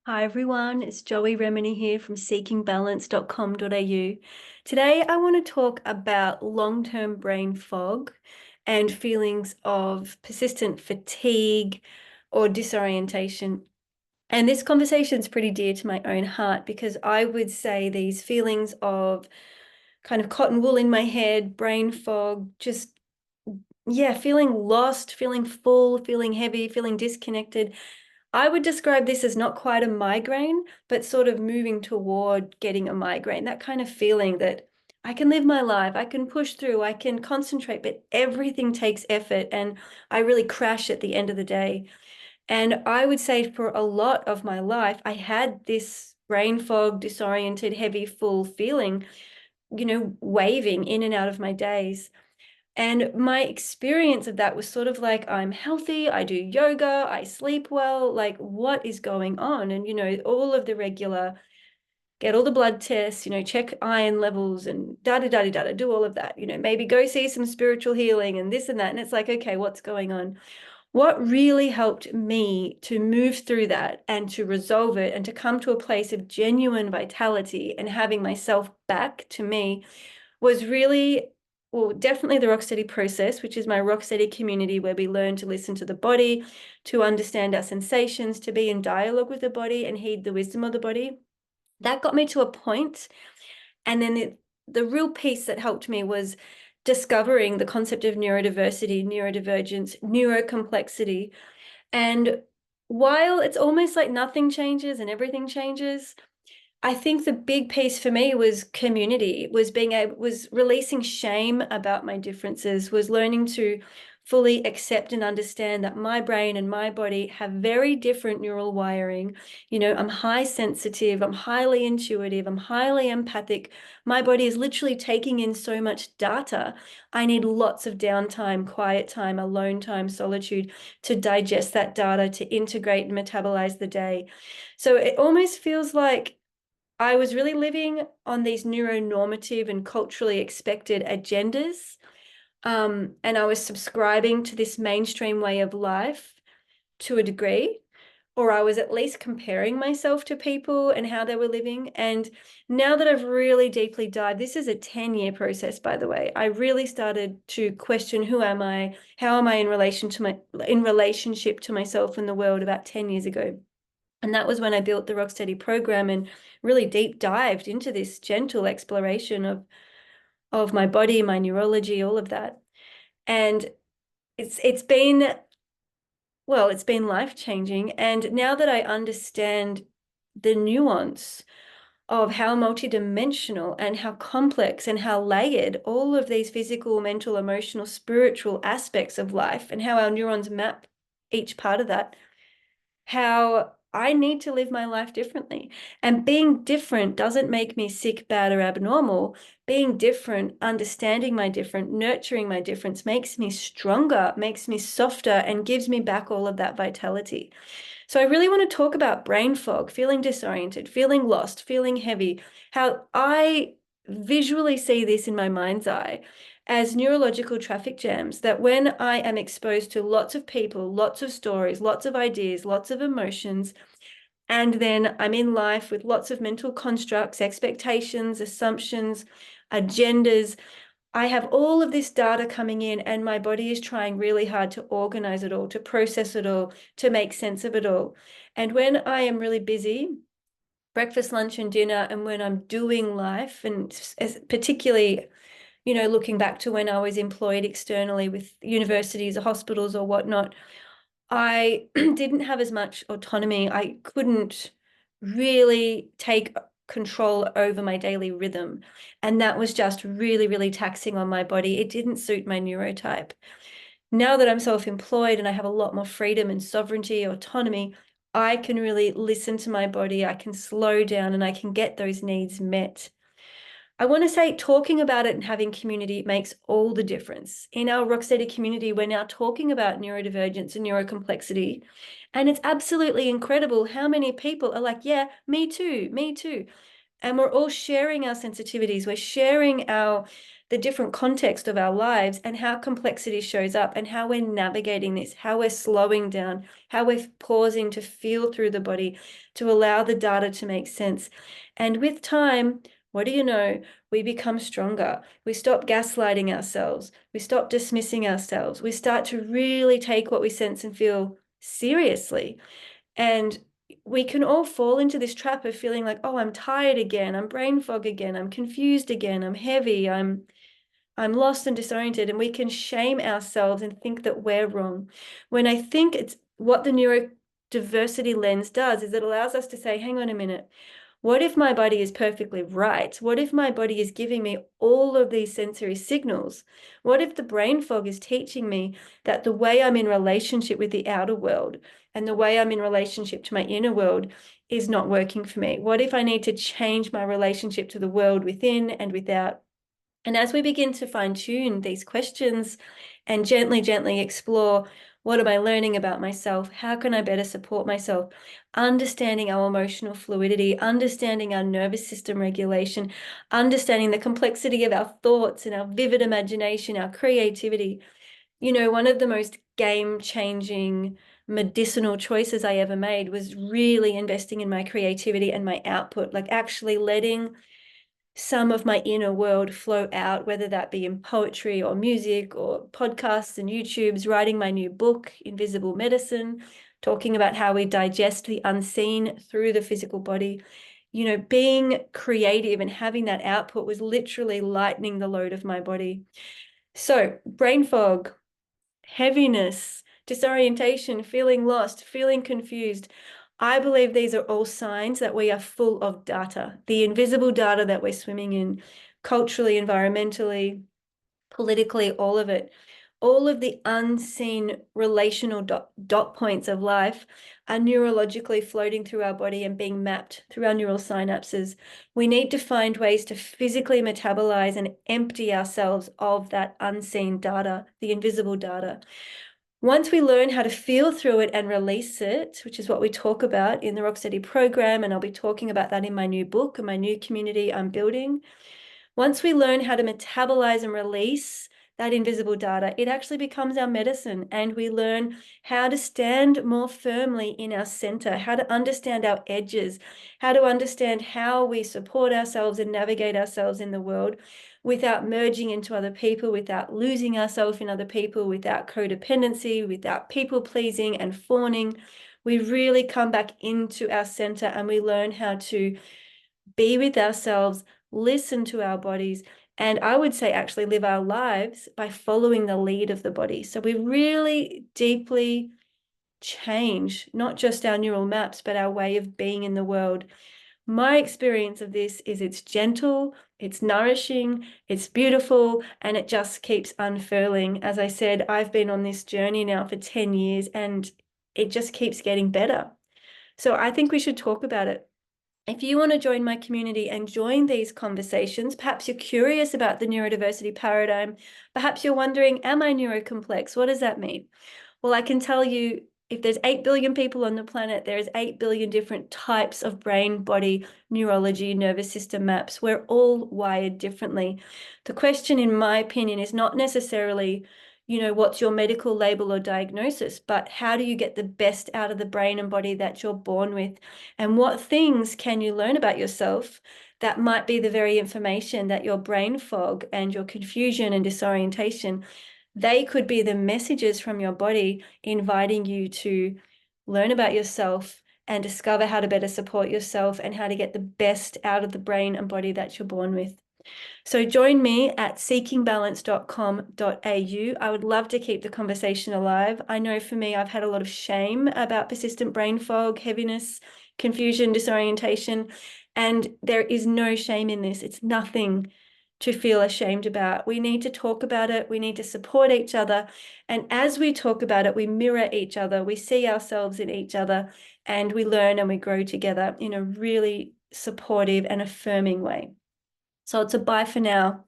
Hi everyone, it's Joey Remenyi here from seekingbalance.com.au. Today I want to talk about long-term brain fog and feelings of persistent fatigue or disorientation. And this conversation is pretty dear to my own heart because I would say these feelings of kind of cotton wool in my head, brain fog, just yeah, feeling lost, feeling full, feeling heavy, feeling disconnected. I would describe this as not quite a migraine, but sort of moving toward getting a migraine, that kind of feeling that I can live my life, I can push through, I can concentrate, but everything takes effort and I really crash at the end of the day. And I would say for a lot of my life, I had this brain fog, disoriented, heavy, full feeling, waving in and out of my days. And my experience of that was sort of like, I'm healthy, I do yoga, I sleep well, like what is going on? And, all of the regular, get all the blood tests, check iron levels and da do all of that, maybe go see some spiritual healing and this and that. And it's like, okay, what's going on? What really helped me to move through that and to resolve it and to come to a place of genuine vitality and having myself back to me was really, well, definitely the Rocksteady process, which is my Rocksteady community where we learn to listen to the body, to understand our sensations, to be in dialogue with the body and heed the wisdom of the body. That got me to a point. And then the real piece that helped me was discovering the concept of neurodiversity, neurodivergence, neurocomplexity. And while it's almost like nothing changes and everything changes, I think the big piece for me was community, was releasing shame about my differences, was learning to fully accept and understand that my brain and my body have very different neural wiring. I'm high sensitive, I'm highly intuitive, I'm highly empathic. My body is literally taking in so much data. I need lots of downtime, quiet time, alone time, solitude to digest that data, to integrate and metabolize the day. So it almost feels like I was really living on these neuronormative and culturally expected agendas. And I was subscribing to this mainstream way of life to a degree, or I was at least comparing myself to people and how they were living. And now that I've really deeply dived, this is a 10-year process, by the way. I really started to question, who am I? How am I in relationship to myself and the world about 10 years ago? And that was when I built the Rocksteady program and really deep dived into this gentle exploration of my body, my neurology, all of that. And it's been, well, it's been life-changing. And now that I understand the nuance of how multidimensional and how complex and how layered all of these physical, mental, emotional, spiritual aspects of life and how our neurons map each part of that, how I need to live my life differently. And being different doesn't make me sick, bad, or abnormal. Being different, understanding my different, nurturing my difference makes me stronger, makes me softer, and gives me back all of that vitality. So I really want to talk about brain fog, feeling disoriented, feeling lost, feeling heavy, how I visually see this in my mind's eye as neurological traffic jams, that when I am exposed to lots of people, lots of stories, lots of ideas, lots of emotions, and then I'm in life with lots of mental constructs, expectations, assumptions, agendas. I have all of this data coming in, and my body is trying really hard to organize it all, to process it all, to make sense of it all. And when I am really busy, breakfast, lunch, and dinner, and when I'm doing life, and particularly, looking back to when I was employed externally with universities or hospitals or whatnot, I didn't have as much autonomy. I couldn't really take control over my daily rhythm. And that was just really, really taxing on my body. It didn't suit my neurotype. Now that I'm self-employed and I have a lot more freedom and sovereignty, autonomy, I can really listen to my body. I can slow down and I can get those needs met. I want to say talking about it and having community makes all the difference. In our Rocksteady community, we're now talking about neurodivergence and neurocomplexity. And it's absolutely incredible how many people are like, yeah, me too, me too. And we're all sharing our sensitivities. We're sharing our the different context of our lives and how complexity shows up and how we're navigating this, how we're slowing down, how we're pausing to feel through the body, to allow the data to make sense. And with time, what do you know? We become stronger. We stop gaslighting ourselves. We stop dismissing ourselves. We start to really take what we sense and feel seriously. And we can all fall into this trap of feeling like, oh, I'm tired again, I'm brain fog again, I'm confused again, I'm heavy, I'm lost and disoriented, and we can shame ourselves and think that we're wrong. When I think it's what the neurodiversity lens does is it allows us to say, hang on a minute, what if my body is perfectly right? What if my body is giving me all of these sensory signals? What if the brain fog is teaching me that the way I'm in relationship with the outer world and the way I'm in relationship to my inner world is not working for me? What if I need to change my relationship to the world within and without? And as we begin to fine-tune these questions and gently explore, what am I learning about myself? How can I better support myself? Understanding our emotional fluidity, understanding our nervous system regulation, understanding the complexity of our thoughts and our vivid imagination, our creativity. You know, one of the most game-changing medicinal choices I ever made was really investing in my creativity and my output, like actually letting some of my inner world flow out, whether that be in poetry or music or podcasts and YouTubes, writing my new book, Invisible Medicine, talking about how we digest the unseen through the physical body. You know, being creative and having that output was literally lightening the load of my body. So, brain fog, heaviness, disorientation, feeling lost, feeling confused. I believe these are all signs that we are full of data, the invisible data that we're swimming in, culturally, environmentally, politically, all of it. All of the unseen relational dot points of life are neurologically floating through our body and being mapped through our neural synapses. We need to find ways to physically metabolize and empty ourselves of that unseen data, the invisible data. Once we learn how to feel through it and release it, which is what we talk about in the Rocksteady program, and I'll be talking about that in my new book and my new community I'm building. Once we learn how to metabolize and release that invisible data, it actually becomes our medicine, and we learn how to stand more firmly in our center, how to understand our edges, how to understand how we support ourselves and navigate ourselves in the world without merging into other people, without losing ourselves in other people, without codependency, without people pleasing and fawning. We really come back into our center and we learn how to be with ourselves, listen to our bodies, and I would say actually live our lives by following the lead of the body. So we really deeply change not just our neural maps, but our way of being in the world. My experience of this is it's gentle, it's nourishing, it's beautiful, and it just keeps unfurling. As I said, I've been on this journey now for 10 years and it just keeps getting better. So I think we should talk about it. If you want to join my community and join these conversations, perhaps you're curious about the neurodiversity paradigm, perhaps you're wondering, am I neurocomplex? What does that mean? Well, I can tell you, if there's 8 billion people on the planet, there's 8 billion different types of brain, body, neurology, nervous system maps. We're all wired differently. The question, in my opinion, is not necessarily, you know, what's your medical label or diagnosis, but how do you get the best out of the brain and body that you're born with? And what things can you learn about yourself that might be the very information that your brain fog and your confusion and disorientation, they could be the messages from your body inviting you to learn about yourself and discover how to better support yourself and how to get the best out of the brain and body that you're born with. So join me at seekingbalance.com.au. I would love to keep the conversation alive. I know for me, I've had a lot of shame about persistent brain fog, heaviness, confusion, disorientation, and there is no shame in this. It's nothing to feel ashamed about. We need to talk about it. We need to support each other. And as we talk about it, we mirror each other. We see ourselves in each other and we learn and we grow together in a really supportive and affirming way. So it's a bye for now.